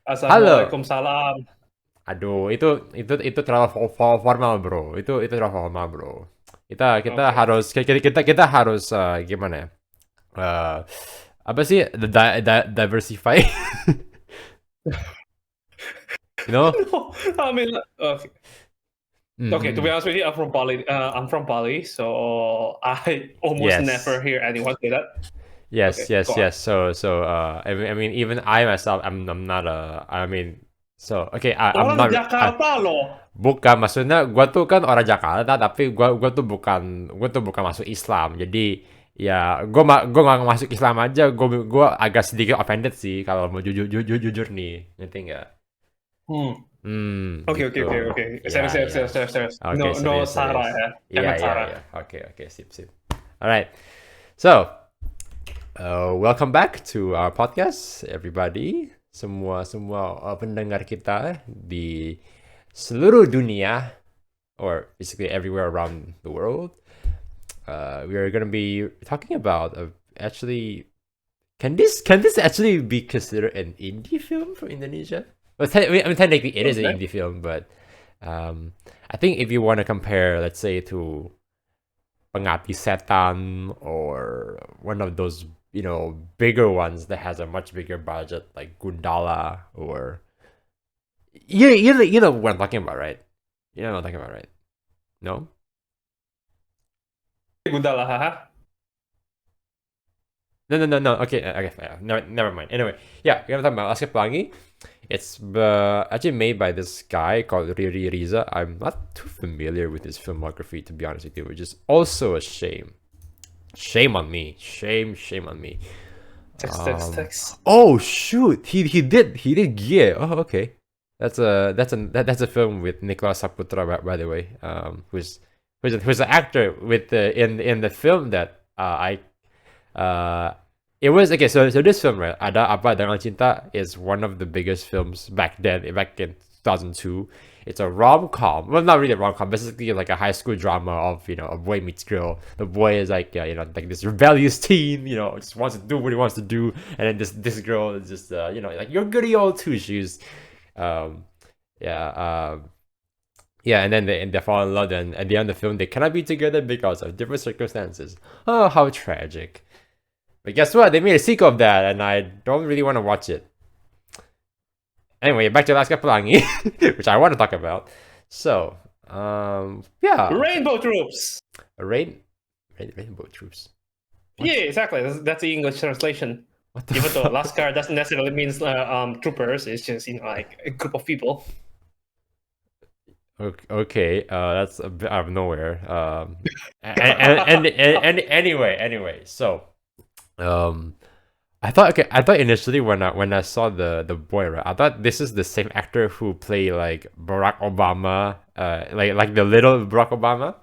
Halo. Assalamualaikum salam. Aduh, itu terlalu formal, bro. Itu terlalu formal, bro. Kita Oke. harus kita harus gimana ya? Eh, apa sih diversify? you know? No, I mean, okay. Okay, to be Mm-hmm. honest with you, I'm from Bali. I'm from Bali, so I almost never Yes. hear anyone say that. Yes, Okay, go yes, on. yes. I mean, even I myself, I'm not a. I mean, okay, I'm Orang not. Jakarta loh. Bukan, maksudnya gue tuh kan orang Jakarta, tapi gue tuh bukan masuk Islam. Jadi ya gue nggak masuk Islam aja. Gue agak sedikit offended sih kalau mau jujur nih, ngerti nggak? Hmm. Oke, oke, Gitu. oke, oke. Serius, Ya, serius, ya. serius, serius, serius. Oke, No, serius, Sarah serius. ya. Iya, Jangan iya, Sarah. iya. Oke, oke, sip. Alright. So, welcome back to our podcast, everybody. Semua pendengar kita di seluruh dunia, or basically everywhere around the world. We are gonna be talking about actually. Can this actually be considered an indie film from Indonesia? Well, technically it is an Okay. indie film, but I think if you want to compare, let's say, to Pengabdi Setan or one of those bigger ones that has a much bigger budget like Gundala, or you know what I'm talking about, right? You know what I'm talking about, right? No. Gundala, haha. No. Okay, never mind. Anyway, yeah, we're gonna talk about Laskar Pelangi. It's actually made by this guy called 𝓟𝓸𝓽𝓪𝓽𝓪. I'm not too familiar with his filmography, to be honest with you, which is also a shame. Shame on me. Shame on me. Text. Oh shoot, he did Gie. Oh, okay. That's a film with 𝓟𝓸𝓽𝓪 by the way. Who's the actor with the in the film that I uh it was okay. So this film, right, Ada Apa Dengan Cinta, is one of the biggest films back then, back in 2002. It's a rom com. Well, not really a rom com. Basically, like a high school drama of a boy meets girl. The boy is like like this rebellious teen. Just wants to do what he wants to do, and then this girl is just like you're goody old two shoes. Um, yeah. Yeah, and then they fall in love, and at the end of the film, they cannot be together because of different circumstances. Oh, how tragic. But guess what? They made a sequel of that, and I don't really want to watch it. Anyway, back to Laskar Pelangi, which I want to talk about. So, yeah, Rainbow Troops. Rainbow Troops. What? Yeah, exactly. That's the English translation. What the Even though fuck? Laskar doesn't necessarily mean troopers, it's just like a group of people. Okay, that's a bit out of nowhere. And anyway, so um, I thought initially when I saw the boy, right, I thought this is the same actor who played like Barack Obama, like the little Barack Obama.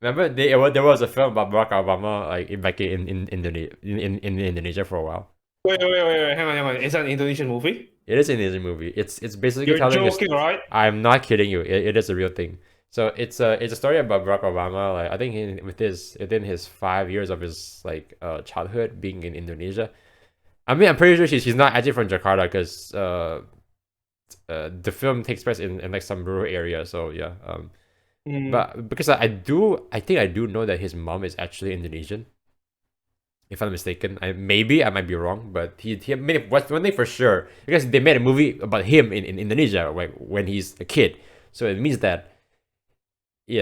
Remember, there was a film about Barack Obama like back in Indonesia for a while. Wait. Hang on. It's an Indonesian movie? It is an Indonesian movie. It's basically You're telling us. joking, right? I'm not kidding you. It is a real thing. So it's a story about Barack Obama. Like I think within his 5 years of his like childhood being in Indonesia. I mean, I'm pretty sure she's not actually from Jakarta because the film takes place in like some rural area. So yeah. Mm. But because I think I do know that his mom is actually Indonesian. If I'm mistaken, I might be wrong, but he made it one thing for sure, because they made a movie about him in Indonesia, like when he's a kid. So it means that he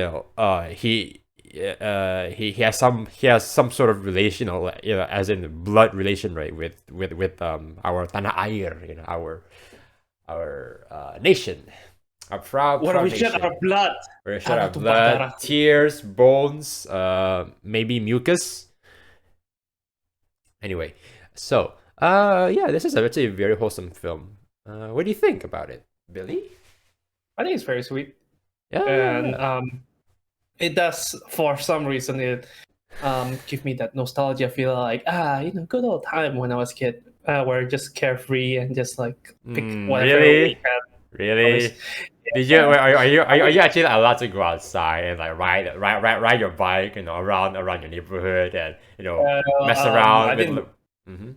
has some sort of relation, or as in blood relation, right, with our tanah air, our nation, our Where proud we shed nation. our blood. We're gonna shed Tanah our tumpah blood, darah. tears, bones, maybe mucus. Anyway, so yeah, this is actually a very wholesome film. What do you think about it, Billy? I think it's very sweet. And Yeah. it does, for some reason, it give me that nostalgia feel, like good old time when I was a kid, where just carefree and just like pick whatever we Really? had. Always. Really? Did you Yeah. are you actually allowed to go outside and like ride your bike, around your neighborhood, and mess I around with? didn't. Mm-hmm.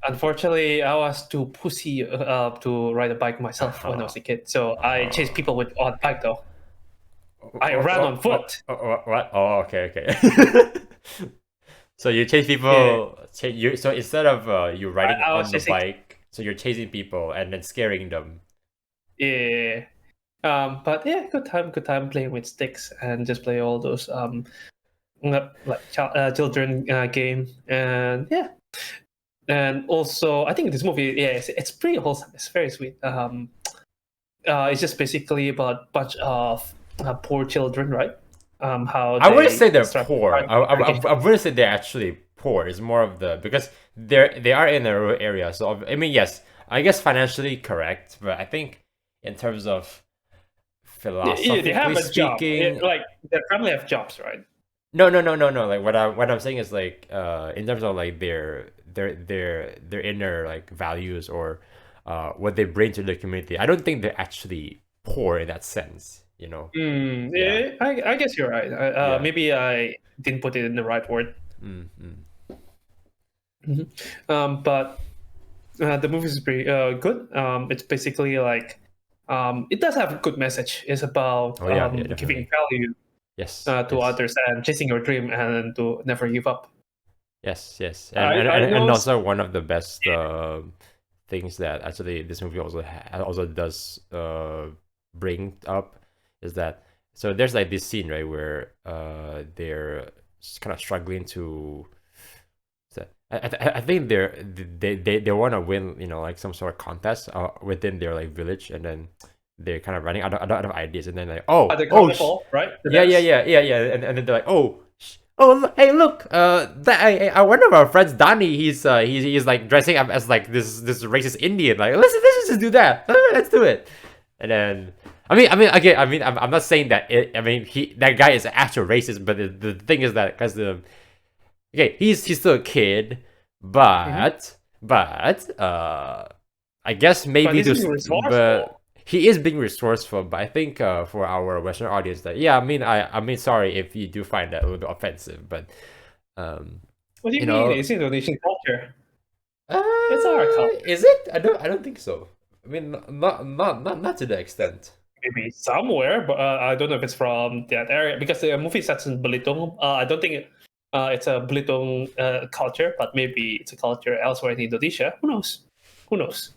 Unfortunately, I was too pussy to ride a bike myself when I was a kid. So I chased people with on bike though. I ran on foot. What? Oh, okay, okay. So you chase Yeah, people. So instead of you riding I on was the chasing. bike, so you're chasing people and then scaring them. Yeah. But yeah, good time playing with sticks and just play all those like children game, and yeah. And also, I think this movie, yeah, it's pretty wholesome. It's very sweet. It's just basically about bunch of poor children, right? How I wouldn't they say they're start poor. I wouldn't say they're actually poor. It's more of the because they are in a rural area. So I mean, yes, I guess financially correct, but I think in terms of Yeah, they philosophically have a job. speaking, Like their family have jobs, right? no. Like what I'm saying is like in terms of like their inner like values or what they bring to the community. I don't think they're actually poor in that sense. You know? Yeah. Yeah, I guess you're right. Yeah. Maybe I didn't put it in the right word. Mm. But the movie is pretty good. It's basically like it does have a good message. It's about Oh yeah, yeah, giving definitely. value Yes, to yes. others and chasing your dream and to never give up. Yes, I and know. also one of the best things that actually this movie also does bring up is that so there's like this scene right where they're kind of struggling to I think they want to win, you know, like some sort of contest within their like village, and then they're kind of running out of ideas, and then like The carnival, right? The dance. and then they're like hey look one of our friends Danny he's like dressing up as like this racist Indian, like let's just do that. Let's do it. And then I'm not saying that that guy is an actual racist, but the thing is that because okay, he's still a kid, Hmm. but I guess But maybe he's being this, but resourceful. he is being resourceful. But I think for our Western audience, that yeah, I mean, sorry if you do find that a little bit offensive, but um, What do you you mean? know, It's Indonesian culture. It's our culture. is it? I don't think so. I mean, not to the extent. Maybe somewhere, but I don't know if it's from that area because the movie sets in Belitung. I don't think it's a Belitung culture, but maybe it's a culture elsewhere in Indonesia. Who knows? Who knows?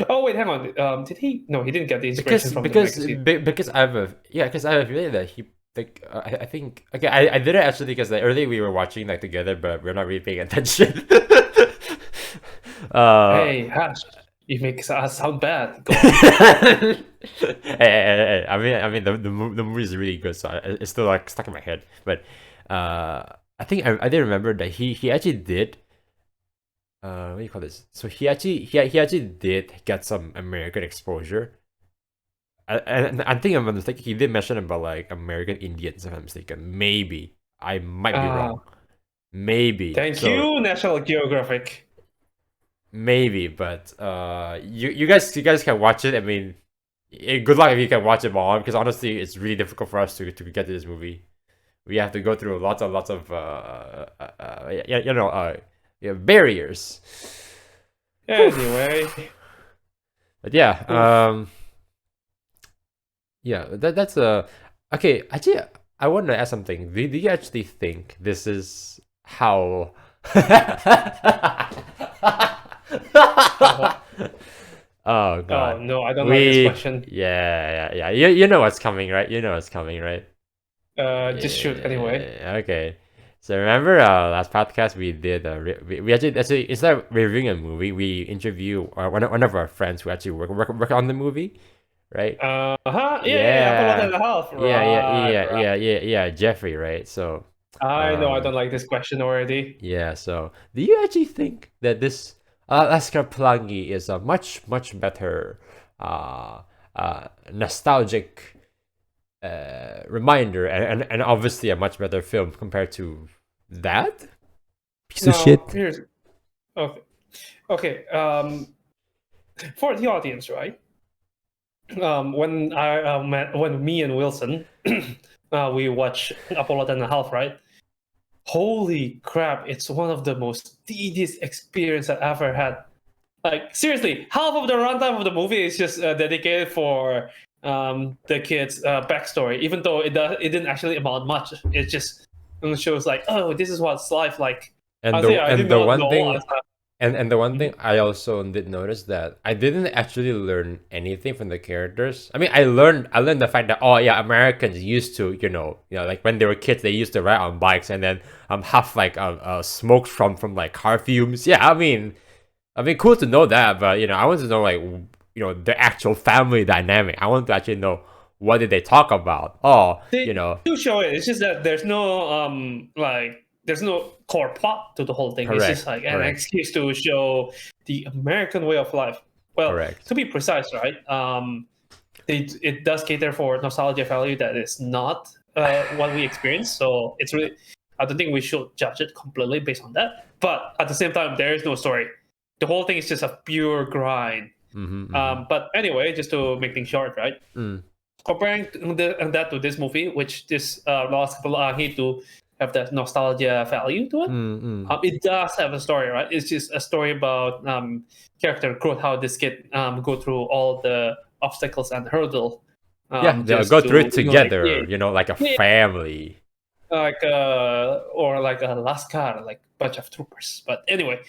Oh wait, hang on. Did he? No, he didn't get the inspiration from the magazine. Because I have a feeling that he like I think okay I did it actually because like earlier we were watching like together but we're not really paying attention. uh Hey, Hash, you make us sound bad. Go on. I mean the movie is really good, so it's still like stuck in my head. But I think I did remember that he actually did what do you call this? So he actually did get some American exposure. And I think I'm not mistaken. He did mention about like American Indians, if I'm mistaken. Maybe I might be Uh, wrong. Maybe Thank so. you, National Geographic. Maybe, but you guys can watch it. I mean, good luck if you can watch it all, because honestly, it's really difficult for us to get to this movie. We have to go through lots of yeah, barriers. Anyway, But yeah, oof. yeah, that's okay. Actually, I want to ask something. Do you actually think this is how? Oh, Oh oh God, no, I don't like this we question. yeah. You know what's coming, right? You know what's coming, right? Just shoot anyway. Yeah. Okay. So remember last podcast we did we actually instead of reviewing a movie we interview one of our friends who actually work on the movie, right? Uh-huh. Yeah, Apollo Yeah. and a half. Right, right. Yeah, Jeffrey, right? So, I know I don't um, like this question already. yeah, so do you actually think that this Laskar Pelangi is a much better uh nostalgic reminder and obviously a much better film compared to that piece of Now, shit? here's okay. Okay, for the audience, right? When me and Wilson we watch Apollo and a half, right? holy crap, it's one of the most tedious experience I've ever had. Like seriously, half of the runtime of the movie is just dedicated for the kid's backstory. Even though it didn't actually amount much, it just shows like, oh, this is what's life like. And Honestly, I did the not one know. thing and the one thing I also did notice that I didn't actually learn anything from the characters. I mean, I learned the fact that, oh yeah, Americans used to, like when they were kids, they used to ride on bikes and then have like smoke from like car fumes. Yeah, I mean, cool to know that, but I want to know like the actual family dynamic. I want to actually know what did they talk about. Oh, They do show it. It's just that there's no there's no core plot to the whole thing. It's just correct, like an correct, excuse to show the American way of life. Well, correct. to be precise, right? It does cater for nostalgia value that is not what we experience. So it's really, I don't think we should judge it completely based on that. But at the same time, there is no story. The whole thing is just a pure grind. But anyway, just to make things short, right? Comparing that to this movie, which this last couple need to have that nostalgia value to it. It does have a story, right? It's just a story about character growth, how this kid go through all the obstacles and hurdle. Yeah, they'll Just go through to it together, like a yeah, family. like or like a Laskar, like bunch of troopers. But anyway,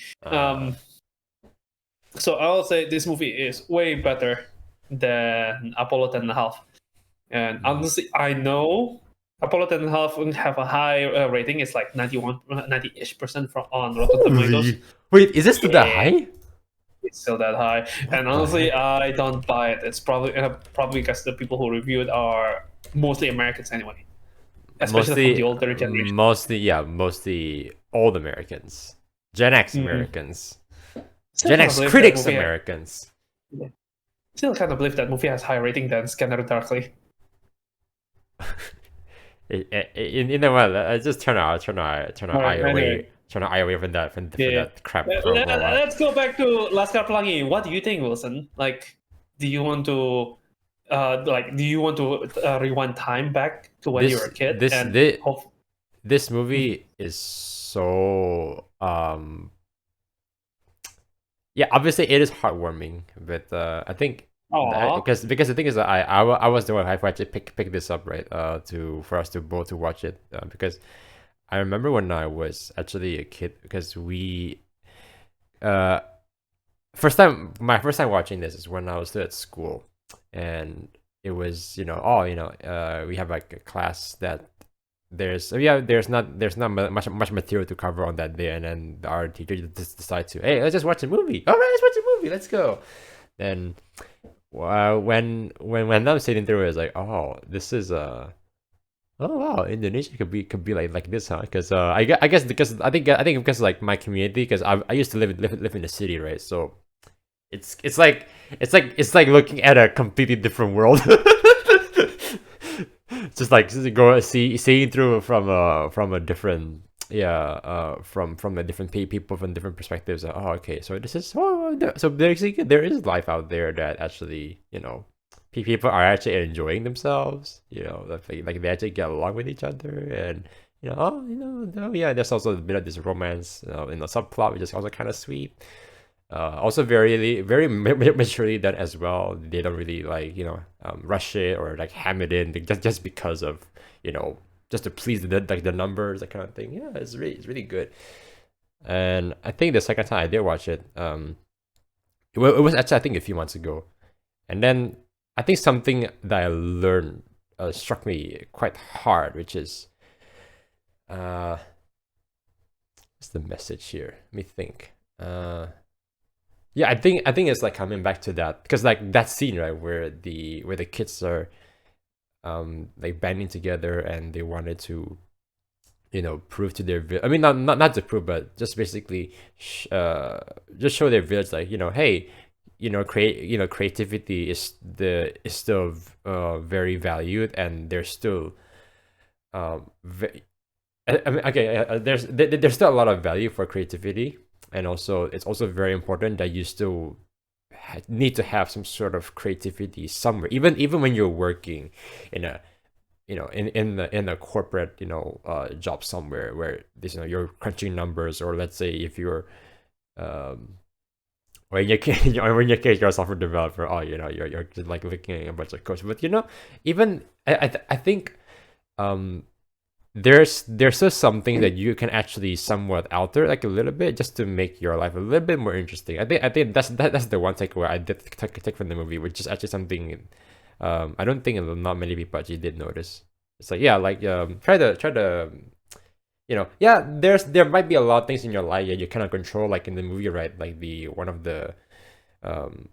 so I'll say this movie is way better than Apollo 10.5. And honestly, I know Apollo 10.5 wouldn't have a high rating. It's like 90-ish% on Rotten Tomatoes. Holy. Wait, is this still that Yeah, high? it's still that high. What And the honestly, heck? I don't buy it. It's probably because the people who review it are mostly Americans anyway, especially from the older generation. Mostly old Americans. Gen X Mhm. Americans. Still Gen kind of X believe that critics movie. Americans. Still kind of believe that movie has higher rating than Scanner Darkly. In the way, I just turn our eye Alright, anyway. away, turn our eye away from Yeah. that crap for a while. Let's go back to Laskar Pelangi. What do you think, Wilson? Like, do you want to, rewind time back to when you were This a kid this and this hope? this movie is so yeah, obviously it is heartwarming, but I think Aw. because the thing is that I was the one who actually pick this up, right, for us to both to watch it, because I remember when I was actually a kid, because we uh my first time watching this is when I was still at school, and it was we have like a class that there's not much material to cover on that day, and then our teacher just decides to, hey, let's just watch a movie. All right, let's watch a movie. Let's go. Then when I'm sitting through it, it's like, oh, this is oh wow, Indonesia could be like this, huh? Because I guess because I think because like my community, because I used to live in the city, right? So it's like looking at a completely different world. Just go seeing through from a different, from a different people from different perspectives. Oh, okay, so this is, so basically there is life out there that actually, people are actually enjoying themselves. Like they actually get along with each other, and yeah, there's also a bit of this romance, subplot, which is also kind of sweet. Also very maturely done as well. They don't really like rush it or like ham it in just because of just to please the numbers, that kind of thing. Yeah, it's really good. And I think the second time I did watch it, it was actually, I think, a few months ago, and then I think something that I learned struck me quite hard, which is what's the message here? Let me think. Yeah, I think it's like coming back to that, because like that scene, right, where the kids are like banding together, and they wanted to prove to their I mean, not to prove, but just basically just show their village, like, hey, creativity is still very valued, and there's still I mean, okay, there's still a lot of value for creativity, and also it's also very important that you still need to have some sort of creativity somewhere, even when you're working in a in a corporate job somewhere where this you're crunching numbers, or let's say if you're um or in your case, or in your case, you're a software developer. Oh, you're just like looking at a bunch of code. But even I think um there's just something that you can actually somewhat alter like a little bit just to make your life a little bit more interesting. I think that's the one takeaway I did take from the movie, which is actually something I don't think not many people actually did notice. It's like, yeah, like try to yeah, there might be a lot of things in your life that you cannot control, like in the movie, right? Like the one of the um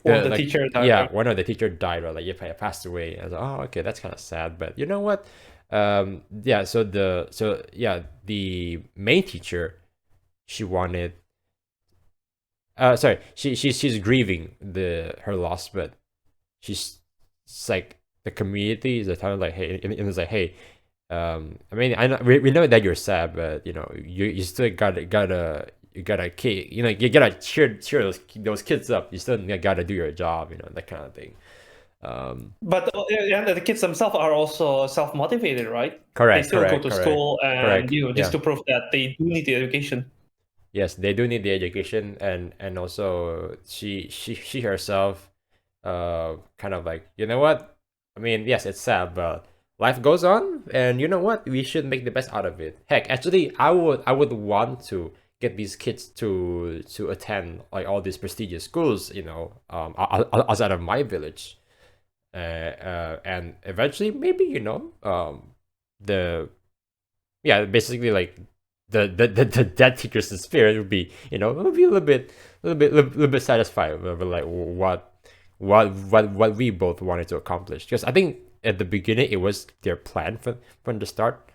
Or the like teacher yeah, that one of the teacher died, or like if I passed away. I was like, oh, okay, that's kind of sad, but you know what? Yeah, the main teacher, she wanted sorry, she's grieving her loss, but it's like the community is kind of like, hey, and it's like, hey, I mean, I know we know that you're sad, but you still you gotta kid, you gotta cheer those kids up. You still gotta do your job, that kind of thing. but yeah, the kids themselves are also self-motivated, right? They Correct, still go correct, to correct, school, and correct. just Yeah. to prove that they do need the education. Yes, they do need the education, and also she herself kind of like, you know what, I mean, yes, it's sad, but life goes on, and you know what, we should make the best out of it. Heck, actually, I would want to get these kids to attend like all these prestigious schools, outside of my village, and eventually maybe, the yeah, basically like the dead teacher's spirit would be, would be a little bit satisfied with like what we both wanted to accomplish. Because I think at the beginning it was their plan from the start,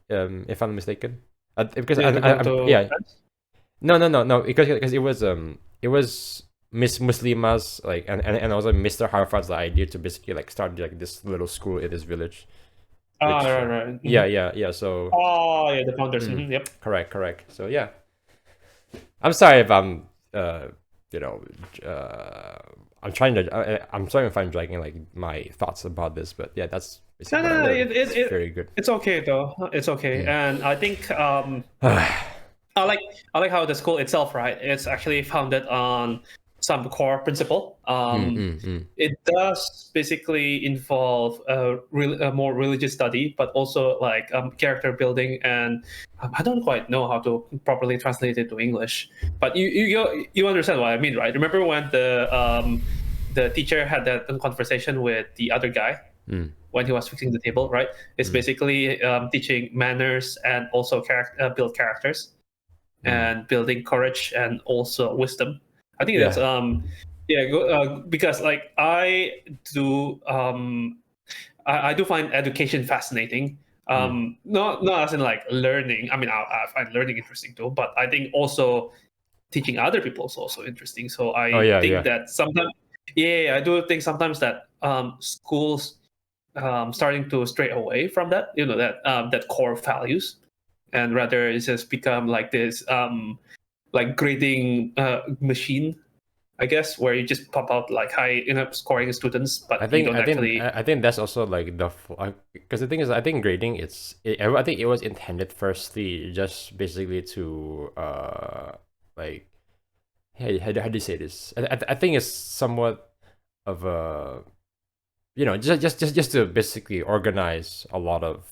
if I'm not mistaken. Because They're going to yeah, no, because it was Miss Muslima's, like, and also Mr. Harfad's idea to basically like start like this little school in this village, which right, right. yeah, yeah, so Oh, yeah, the founders. Yep. correct. So yeah, I'm sorry if I'm you know uh I'm sorry if I'm dragging like my thoughts about this, but yeah, that's No, basically what I no, no, learned. It's very good. it's okay though. It's okay, Mm. and I think I like I like how the school itself, right? It's actually founded on some core principle. Mm. It does basically involve a more religious study, but also like character building, and I don't quite know how to properly translate it to English. But you understand what I mean, right? Remember when the teacher had that conversation with the other guy Mm. when he was fixing the table, right? It's Mm. basically teaching manners and also build characters Mm. and building courage and also wisdom. I think that's Yeah. yeah, because like do I do find education fascinating. Mm. Not as in like learning. I mean, I find learning interesting too, but I think also teaching other people is also interesting. So Oh I yeah, think yeah. that sometimes, yeah, I do think sometimes that schools starting to stray away from that, that core values, and rather it's just become like this like grading machine, I guess, where you just pop out like high scoring students, I but you think don't I think actually. I think that's also like because the thing is, I think grading, I think it was intended firstly just basically to like, hey, how do you say this? I think it's somewhat of a, just to basically organize a lot of,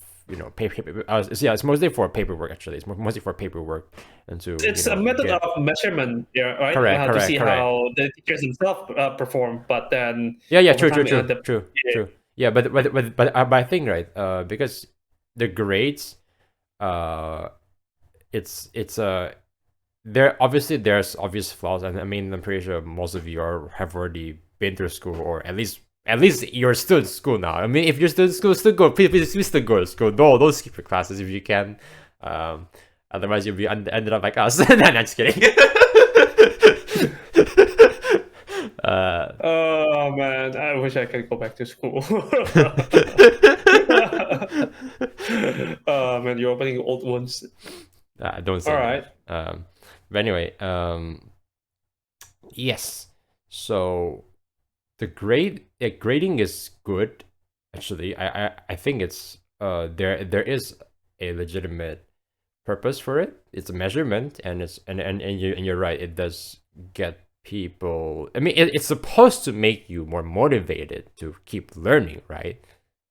paper. Yeah, it's mostly for paperwork, actually. It's mostly for paperwork, and to It's a method get of measurement, yeah, right? correct, To correct, see correct. how the teachers themselves perform, but then Yeah, over true, true, time, true, the true, yeah, true. Yeah, but I think, right, because the grades, uh, it's there's obvious flaws, and I mean, I'm pretty sure most of you have already been through school, or at least you're still in school now. I mean, if you're still in school, still go. Please still go to school. Don't skip your classes if you can. Um, Otherwise you'll be ended up like us. No, I'm just kidding. uh, oh man, I wish I could go back to school. Oh man, you're opening old wounds. don't All say that. right. But anyway, yes. So the grading is good, Actually, I think it's there is a legitimate purpose for it. It's a measurement, and you're right. It does get people. I mean, it's supposed to make you more motivated to keep learning, right?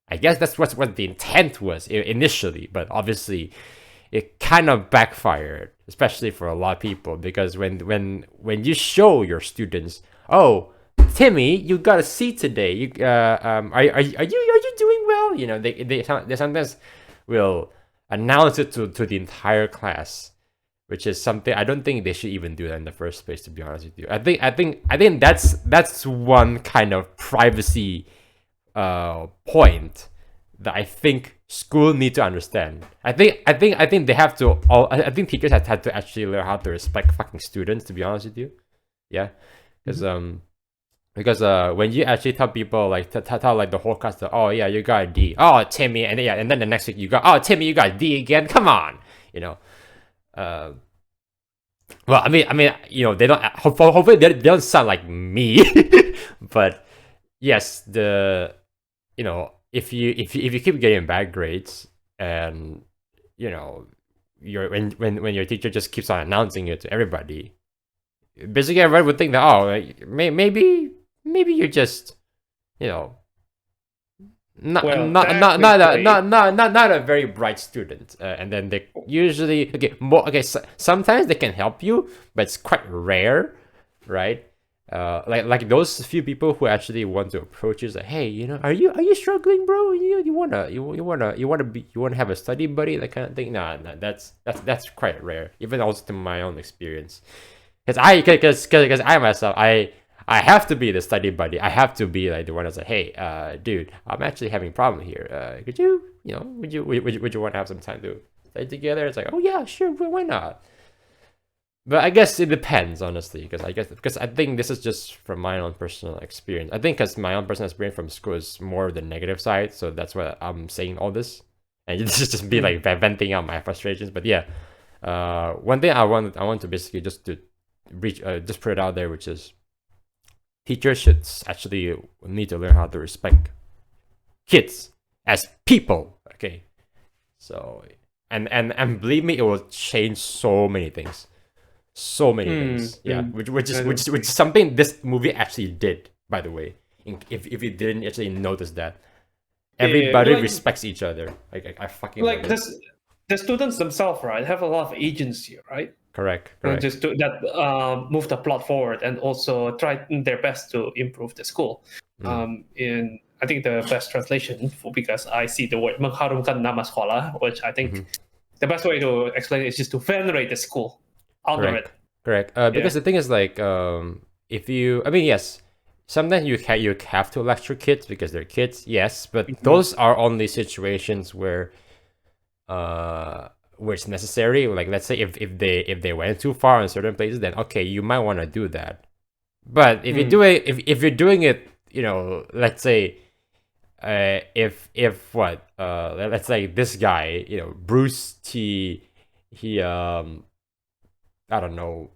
I guess that's what the intent was initially, but obviously, it kind of backfired, especially for a lot of people, because when you show your students, oh, Timmy, you got a C today. You are you doing well? You know, they sometimes will announce it to the entire class, which is something I don't think they should even do that in the first place. To be honest with you, I think that's one kind of privacy point that I think school need to understand. I think they have to. I think teachers have had to actually learn how to respect fucking students. To be honest with you, yeah, because when you actually tell people like tell like the whole class that, oh yeah, you got a D, oh Timmy, and yeah, and then the next week you got, oh Timmy, you got a D again, come on, you know. Well, you know, they don't. Hopefully, they don't sound like me, but yes, you know, if you keep getting bad grades, and you know, when your teacher just keeps on announcing it to everybody, basically everyone would think that, oh, like, maybe you're just, you know, not Well, not a very bright student, and then they usually sometimes they can help you, but it's quite rare, right? Like those few people who actually want to approach you, like, hey, you know, are you struggling, bro? You wanna have a study buddy, that kind of thing. Nah, that's quite rare, even also to my own experience, because I myself, I have to be the study buddy. I have to be like the one that's like, hey, dude, I'm actually having a problem here. Could you, you know, would you want to have some time to study together? It's like, oh yeah, sure, why not? But I guess it depends, honestly, because I think this is just from my own personal experience. I think because my own personal experience from school is more the negative side, so that's why I'm saying all this, and this is just be like venting out my frustrations. But yeah, one thing I want to basically just to just put it out there, which is teachers should actually need to learn how to respect kids as people. Okay, so and believe me, it will change so many things. So many things, yeah. Which is something this movie actually did, by the way. If you didn't actually notice that, everybody respects each other. Like I fucking like this, the students themselves, right, have a lot of agency, right? Correct. Just to that move the plot forward and also try their best to improve the school. In I think the best translation, because I see the word mengharumkan nama sekolah, which I think the best way to explain it is just to venerate the school, honor it. Correct. Because the thing is, like, if you, I mean, yes, sometimes you have to lecture kids because they're kids, yes, but those are only situations where it's necessary. Like, let's say if they went too far in certain places, then okay, you might want to do that. But if you do it, if you're doing it, you know, let's say, if what, let's say this guy, you know, Bruce T, he I don't know,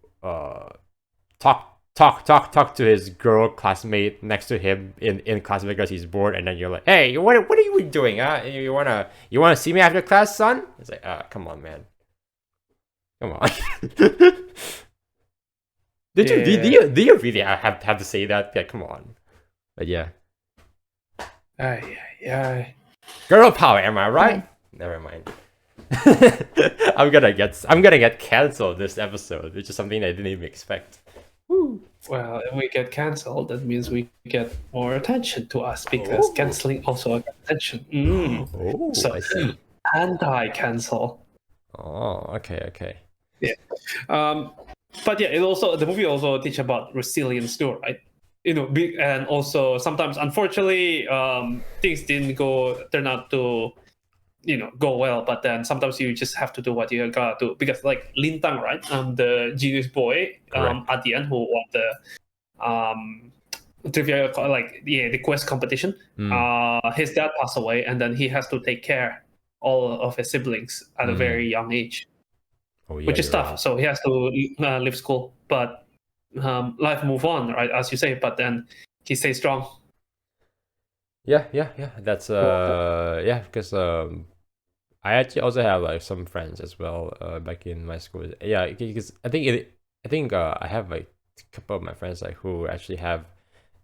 talk to his girl classmate next to him in class because he's bored, and then you're like, hey, what are you doing? You wanna see me after class, son? It's like, come on, man, come on. Do you really have to say that? Yeah, come on. But yeah. Girl power, am I right? Never mind. I'm gonna get canceled this episode, which is something I didn't even expect. Woo. Well, if we get canceled, that means we get more attention to us, because canceling also gets attention. So I see. Anti-cancel. Oh, okay. Yeah. But yeah, the movie also teach about resilience too, right? You know, and also sometimes, unfortunately, things didn't turn out to, you know, go well. But then sometimes you just have to do what you gotta do, because like Lintang, right, the genius boy, at the end, who won the trivia, like, yeah, the quest competition. His dad passed away, and then he has to take care all of his siblings at a very young age, which is tough. Right. So he has to leave school, but life move on, right, as you say. But then he stays strong. Yeah. That's yeah, because I actually also have like some friends as well back in my school. Yeah, because I think I have like a couple of my friends like who actually have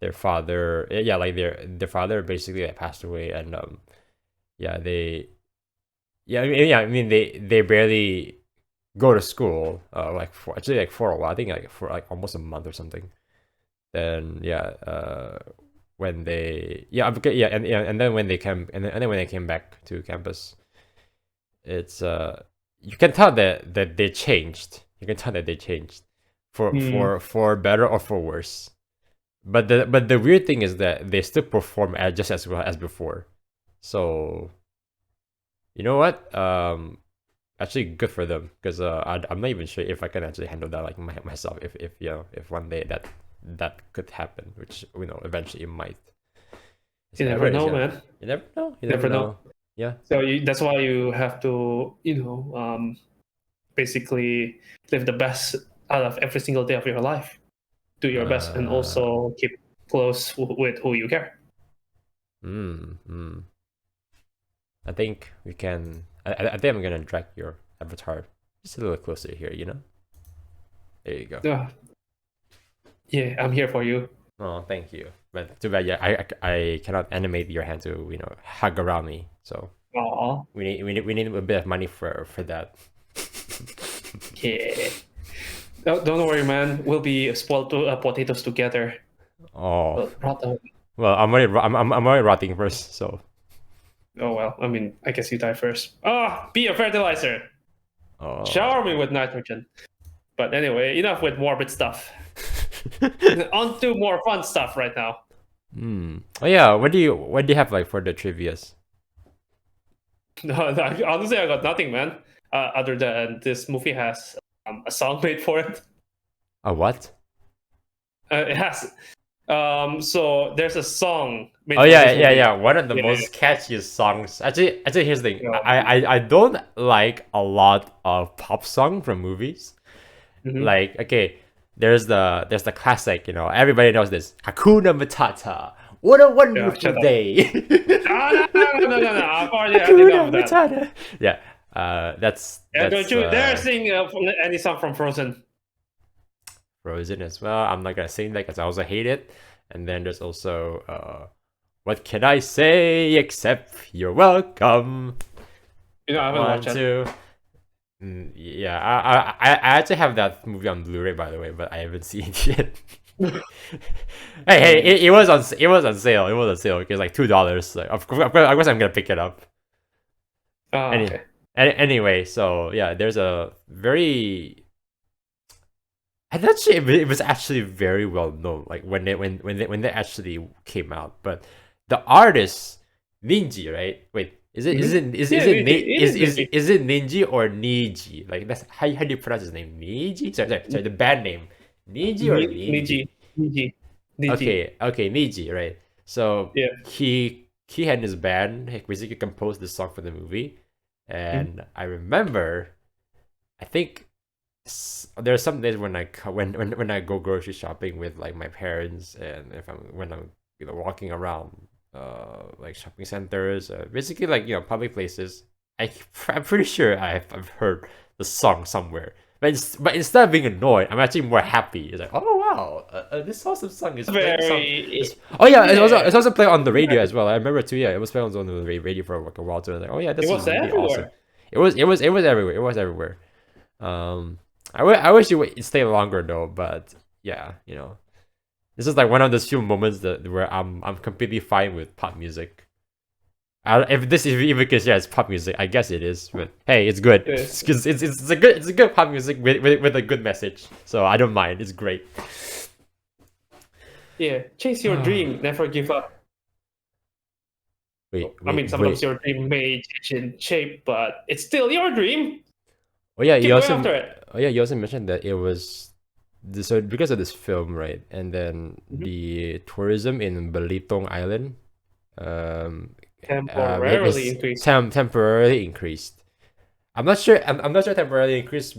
their father, yeah, like their father basically like passed away, and yeah, I mean they barely go to school like for actually like for a while. I think like for like almost a month or something. Then yeah, when they and then when they came and then when they came back to campus, it's you can tell that they changed. You can tell that they changed Mm. for better or for worse. But the weird thing is that they still perform just as well as before. So you know what? Actually, good for them because I'm not even sure if I can actually handle that like myself. If you know if one day that could happen, which you know eventually it might. You never know, man. You never know. You never Never know. know. Yeah. So that's why you have to, basically live the best out of every single day of your life. Do your best and Uh. also keep close with who you care. Hmm. I think we can. I think I'm gonna drag your avatar just a little closer here. You know. There you go. Yeah, yeah, I'm here for you. Oh, thank you. But too bad. Yeah, I cannot animate your hand to hug around me. So Aw, we need a bit of money for that. yeah. Don't worry, man. We'll be spoiled potatoes together. Oh But rather, well, I'm already rotting first. So oh well. I mean, I guess you die first. Be a fertilizer. Shower me oh. with nitrogen. But anyway, enough with morbid stuff. On to more fun stuff right now. Oh yeah. What do you have like for the trivia's? No, honestly, I got nothing, man. Other than this movie has a song made for it. A what? It has. So there's a song made Oh for yeah, this yeah, movie. yeah. One of the Yeah. most catchiest songs. Actually, here's the thing. Yeah. I don't like a lot of pop song from movies. Mhm. Like, okay, there's the classic. Everybody knows this. Hakuna Matata. What a Yeah. wonderful Shut up. day. No. I've already had enough Hakuna of that. Matata. Yeah. That's Yeah, don't that's you dare sing any song from Frozen. Frozen as well. I'm not gonna sing that because I also hate it. And then there's also what can I say except you're welcome. I haven't One, watched it. two. Yeah, I actually have that movie on Blu-ray by the way, but I haven't seen it yet. Hey, it was on sale. It was on sale. It's like $2. Like, of course I'm gonna pick it up. Any, Okay. anyway, so yeah, there's a very. And actually, it was actually very well known. Like when they actually came out, but the artist Ninji, right? Wait, is it is Mhm. it is Yeah, is it Niji. Ni- It is Niji. is it Ninji or Niji? Like that's how do you pronounce his name? Niji? Sorry, the band name. Niji or Niji. Ninji? Niji. Niji. Okay, Niji, right? So Yeah. he had his band he basically composed the song for the movie, Mhm. and I remember, I think there are some days when when I go grocery shopping with like my parents, and if I'm walking around like shopping centers, basically like public places. I'm pretty sure I've heard the song somewhere. But instead of being annoyed, I'm actually more happy. It's like, oh wow, this awesome song is playing song. Very. Oh yeah, Yeah. it's also playing on the radio as well. I remember too. Yeah, it was playing on the radio for like a while too. I was like, oh yeah, It this is was really awesome. everywhere. It was everywhere. It was everywhere. I wish you would stay longer though, but yeah, this is like one of those few moments where I'm completely fine with pop music. If this is even considered as pop music, I guess it is. But hey, it's good. Yes. It's a good pop music with a good message. So I don't mind. It's great. Yeah. Chase your dream. Never give up. Wait, I mean, wait, sometimes wait. your dream may change in shape, but it's still your dream. Oh yeah, Keep going after it. you also mentioned that it was so because of this film, right? And then Mhm. the tourism in Belitung Island, um, it Temporarily was increase. temporarily increased. I'm not sure temporarily increased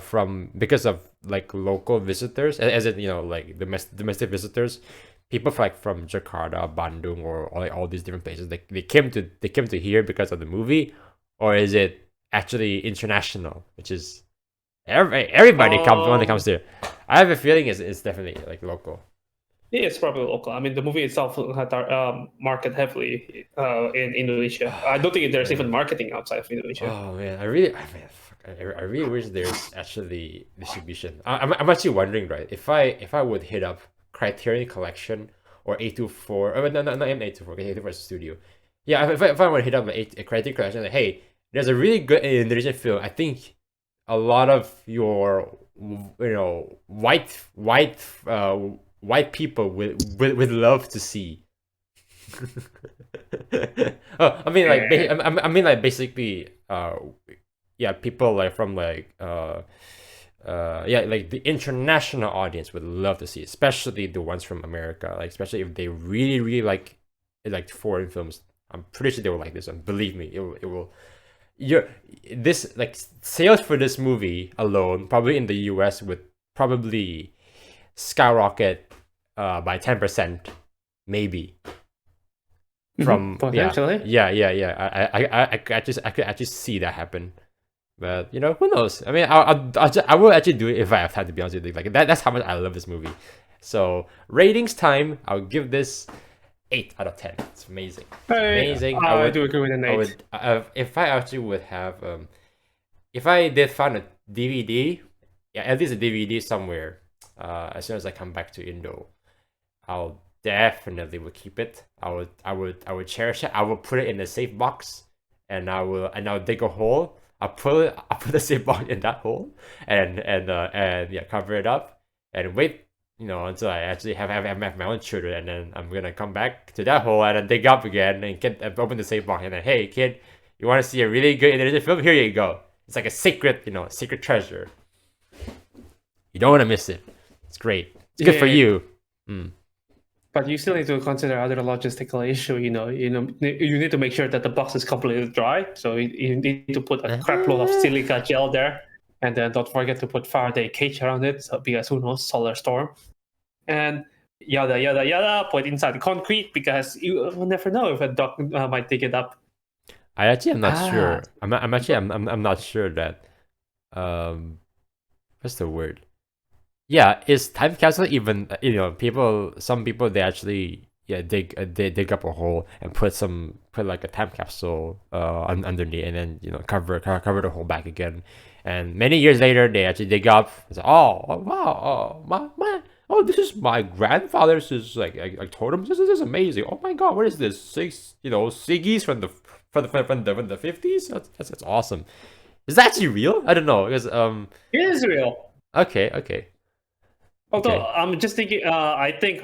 from because of like local visitors, as in like domestic visitors, people from Jakarta, Bandung, or like all these different places, they came to here because of the movie, or is it actually international, which is everybody comes when it comes to. I have a feeling it's definitely like local. Yeah, it's probably local. I mean, the movie itself had market heavily in Indonesia. I don't think there's even marketing outside of Indonesia. Oh man, I really wish there's actually distribution. I'm actually wondering, right? If I would hit up Criterion Collection or A24, no, not even A24, because A24 is a studio. Yeah, if I would hit up a Criterion Collection, like, hey, there's a really good Indonesian film. I think a lot of your white people would love to see. Oh, I mean, like, I mean, like, basically, yeah, people like from like, yeah, like the international audience would love to see, especially the ones from America, like, especially if they really like foreign films. I'm pretty sure they will like this one. Believe me, it will. This like sales for this movie alone, probably in the US, would probably skyrocket by 10%, maybe. From potentially, yeah. I could actually see that happen, but who knows? I mean, I will actually do it if I have time, to be honest with you. Like that's how much I love this movie. So ratings time, I'll give this 8 out of 10. It's amazing. It's amazing. I do agree with an 8. If I actually would have if I did find a DVD, yeah, at least a DVD somewhere, as soon as I come back to Indo, I'll definitely would keep it. I would cherish it. I will put it in a safe box, and I'll dig a hole. I'll put the safe box in that hole, and yeah, cover it up, and wait, until I actually have my own children, and then I'm gonna come back to that hole and then dig up again and open the safe box, and then, hey kid, you want to see a really good Indonesian film? Here you go. It's like a secret treasure. You don't want to miss it. It's great. It's good for you. But you still need to consider other logistical issue. You need to make sure that the box is completely dry. So you need to put a crap load of silica gel there, and then don't forget to put Faraday cage around it. So because who knows, solar storm, and yada yada yada. Put inside the concrete because you will never know if a dog might dig it up. I actually am not sure. I'm not sure that. What's the word? Yeah, is time capsule even? Some people they actually dig up a hole and put like a time capsule underneath, and then cover the hole back again. And many years later, they actually dig up. It's like, oh wow, this is my grandfather's like totem. This is amazing. Oh my god, what is this? Siggies from the 50s. That's awesome. Is that actually real? I don't know, because it is real. Okay. Although I'm just thinking, I think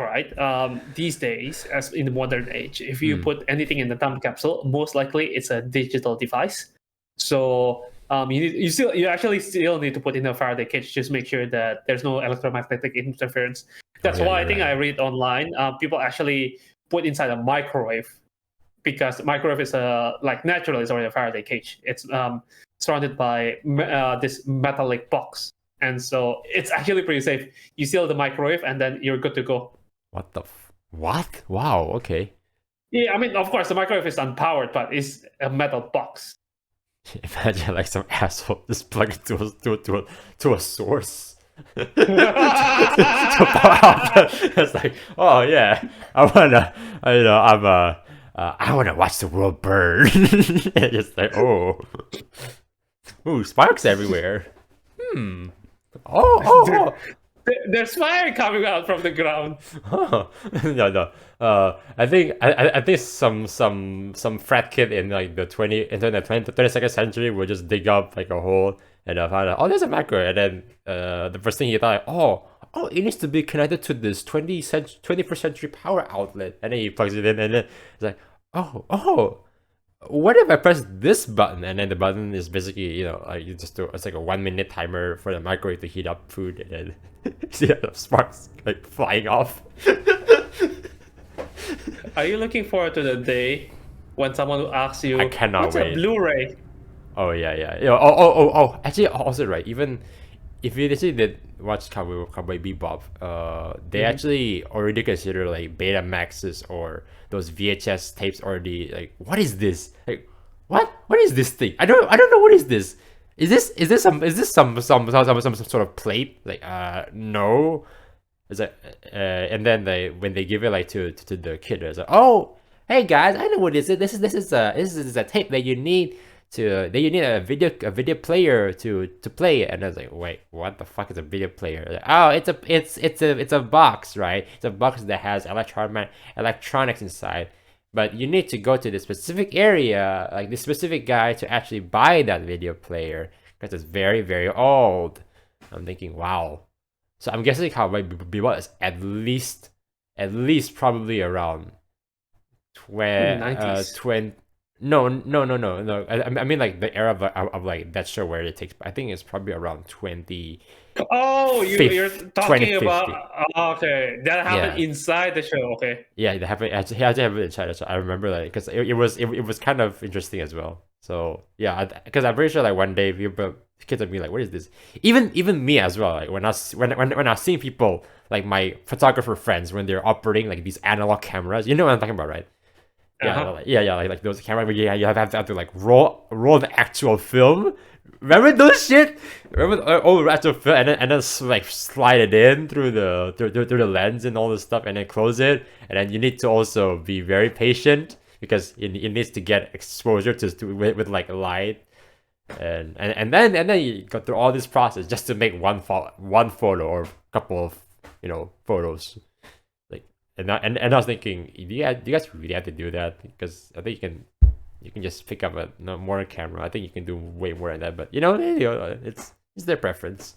these days, as in the modern age, if you put anything in the time capsule, most likely it's a digital device. So you actually still need to put in a Faraday cage, just make sure that there's no electromagnetic interference. That's why I think I read online, people actually put inside a microwave, because microwave is naturally it's already a Faraday cage. It's surrounded by this metallic box. And so it's actually pretty safe. You seal the microwave, and then you're good to go. What? Wow. Okay. Yeah, I mean, of course, the microwave is unpowered, but it's a metal box. Imagine like some asshole just plug it to a source. To power out. It's like, oh yeah, I wanna watch the world burn. And just like, ooh, sparks everywhere. Oh. There's fire coming out from the ground. No. I think some frat kid in like the 22nd century would just dig up like a hole and find out, there's a macro, and then the first thing he thought, it needs to be connected to this 21st century power outlet, and then he plugs it in, and then it's like, what if I press this button? And then the button is basically, it's like a 1 minute timer for the microwave to heat up food, and then see the sparks like flying off. Are you looking forward to the day when someone asks you, I cannot what's wait. a BluRay? Oh yeah. Actually, also right. Even if you actually did watch Cowboy Bebop, they actually already consider like Betamaxes or those VHS tapes already like, what is this? Like, what is this thing? I don't know what is this. Is this some sort of plate? Like, no. It's like, and then when they give it like to the kid, it's like, oh, hey guys, I know what this is. This is a tape that you need a video player to play it. And I was like, wait, what the fuck is a video player? Like, oh, it's a box, right? It's a box that has electronics inside. But you need to go to the specific area, like this specific guy, to actually buy that video player because it's very, very old. I'm thinking, wow. So I'm guessing Cowboy Bebop is at least probably around 90s. 20. No. I mean like the era of like that show where it takes. I think it's probably around 20. Oh, you're talking 2050. about okay, that happened Yeah. inside the show. Okay. Yeah, it happened. Actually, it happened in China. So I remember that because it was kind of interesting as well. So yeah, because I'm pretty sure like one day kids would be like, "What is this?" Even me as well. Like when I was seeing people like my photographer friends when they're operating like these analog cameras, you know what I'm talking about, right? Yeah, Uh-huh. like those cameras where you have to like roll the actual film. Remember those shit? Remember the actual film, and then like slide it in through the lens and all this stuff, and then close it, and then you need to also be very patient because it needs to get exposure with like light, and then you go through all this process just to make one photo or a couple of photos. And I was thinking, do you guys really have to do that? Because I think you can just pick up a more camera. I think you can do way more than that. But it's their preference.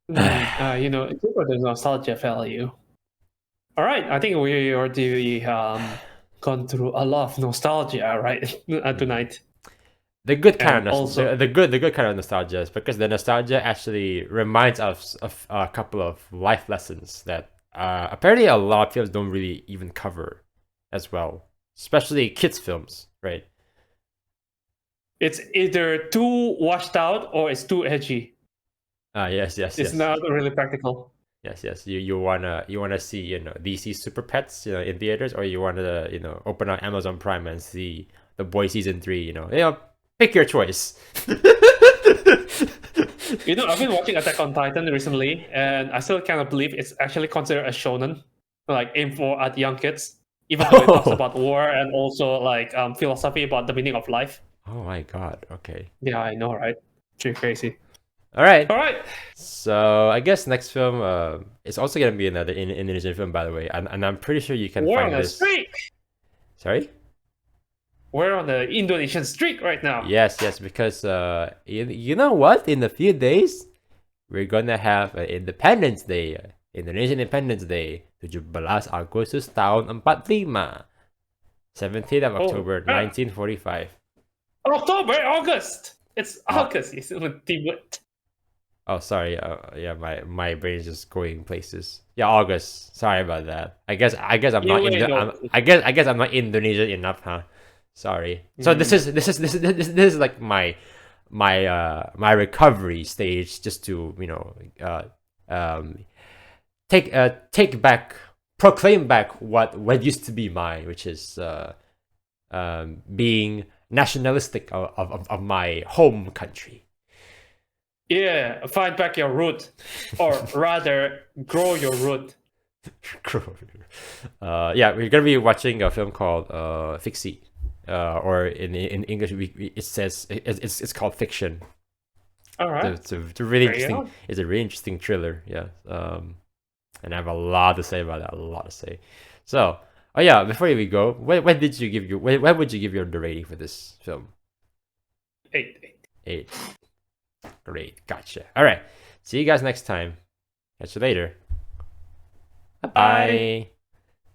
It's for the nostalgia value. All right, I think we already gone through a lot of nostalgia, right, tonight. The good kind And of also, the good kind of nostalgia is because the nostalgia actually reminds us of a couple of life lessons that apparently a lot of films don't really even cover as well, especially kids films, right? it's either too washed out or it's too edgy. Yes. It's not really practical. Yes. You wanna see DC Super Pets in theaters, or you wanna open on Amazon Prime and see The Boy season 3. Pick your choice. I've been watching Attack on Titan recently, and I still cannot believe it's actually considered a shonen, like aimed for at young kids, even though it talks about war and also like philosophy about the meaning of life. Oh my god. Okay. Yeah, I know, right? Pretty crazy. All right. All right. So I guess next film is also gonna be another Indonesian film, by the way, and I'm pretty sure you can We're find on a this. streak. Sorry. We're on the Indonesian streak right now. Yes, because you know what? In a few days, we're gonna have Independence Day, Indonesian Independence Day, 17 Agustus tahun 45, 17th of October 1945. October, August. It's Oh. August. Oh, sorry. Yeah, my brain is just going places. Yeah, August. Sorry about that. I guess I'm not I guess I'm not Indonesian enough, huh? Sorry. So this is like my recovery stage, just to proclaim back what used to be mine, which is being nationalistic of my home country. Yeah, find back your root, or rather, grow your root. Yeah, we're gonna be watching a film called Fixie, or in English it says it's called Fiction. All right. It's a really interesting. It's a really interesting thriller. Yeah. And I have a lot to say about that. A lot to say. So, oh yeah, before we go, when would you give the rating for this film? 8. Great, gotcha. All right, see you guys next time. Catch you later. Bye.